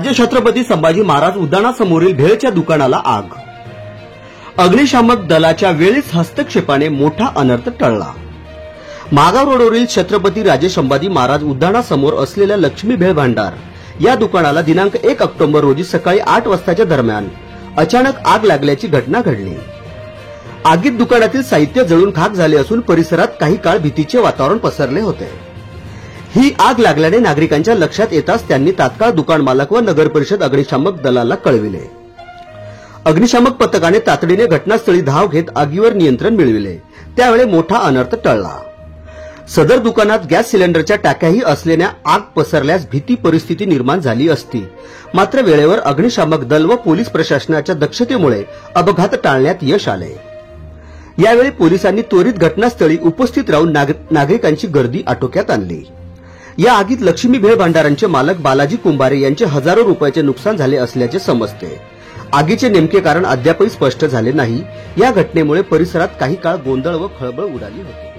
राज्य छत्रपती संभाजी महाराज उद्यानासमोरील भेळच्या दुकानाला आग। अग्निशामक दलाच्या वेळीच हस्तक्षेपाने मोठा अनर्थ टळला। मागाव रोडवरील छत्रपती राजे संभाजी महाराज उद्यानासमोर असलेल्या लक्ष्मी भेळ भांडार या दुकानाला दिनांक 1 ऑक्टोबर रोजी सकाळी 8 वाजताच्या दरम्यान अचानक आग लागल्याची घटना घडली। आगीत दुकानातील साहित्य जळून खाक झाले असून परिसरात काही काळ भीतीचे वातावरण पसरले होते। ही आग लागल्याने नागरिकांच्या लक्षात येताच त्यांनी तात्काळ दुकान मालक व नगर परिषद अग्निशामक दलाला कळविले। अग्निशामक पथकाने तातडीने घटनास्थळी धाव घेत आगीवर नियंत्रण मिळविले। त्यावेळी मोठा अनर्थ टळला। सदर दुकानात गॅस सिलेंडरच्या टाक्याही असल्याने आग पसरल्यास भीती परिस्थिती निर्माण झाली असती, मात्र वेळेवर अग्निशामक दल व पोलीस प्रशासनाच्या दक्षतेमुळे अपघात टाळण्यात यश आले। यावेळी पोलिसांनी त्वरित घटनास्थळी उपस्थित राहून नागरिकांची गर्दी आटोक्यात आणली। या आगीत लक्ष्मी भेळ भांडारांचे मालक बालाजी कुंभारे यांचे हजारो रुपयाचे नुकसान झाले असल्याचे समजते। आगीचे नेमके कारण अद्यापही स्पष्ट झाले नाही। या घटनेमुळे परिसरात काही काळ गोंधळ व खळबळ उडाली होती।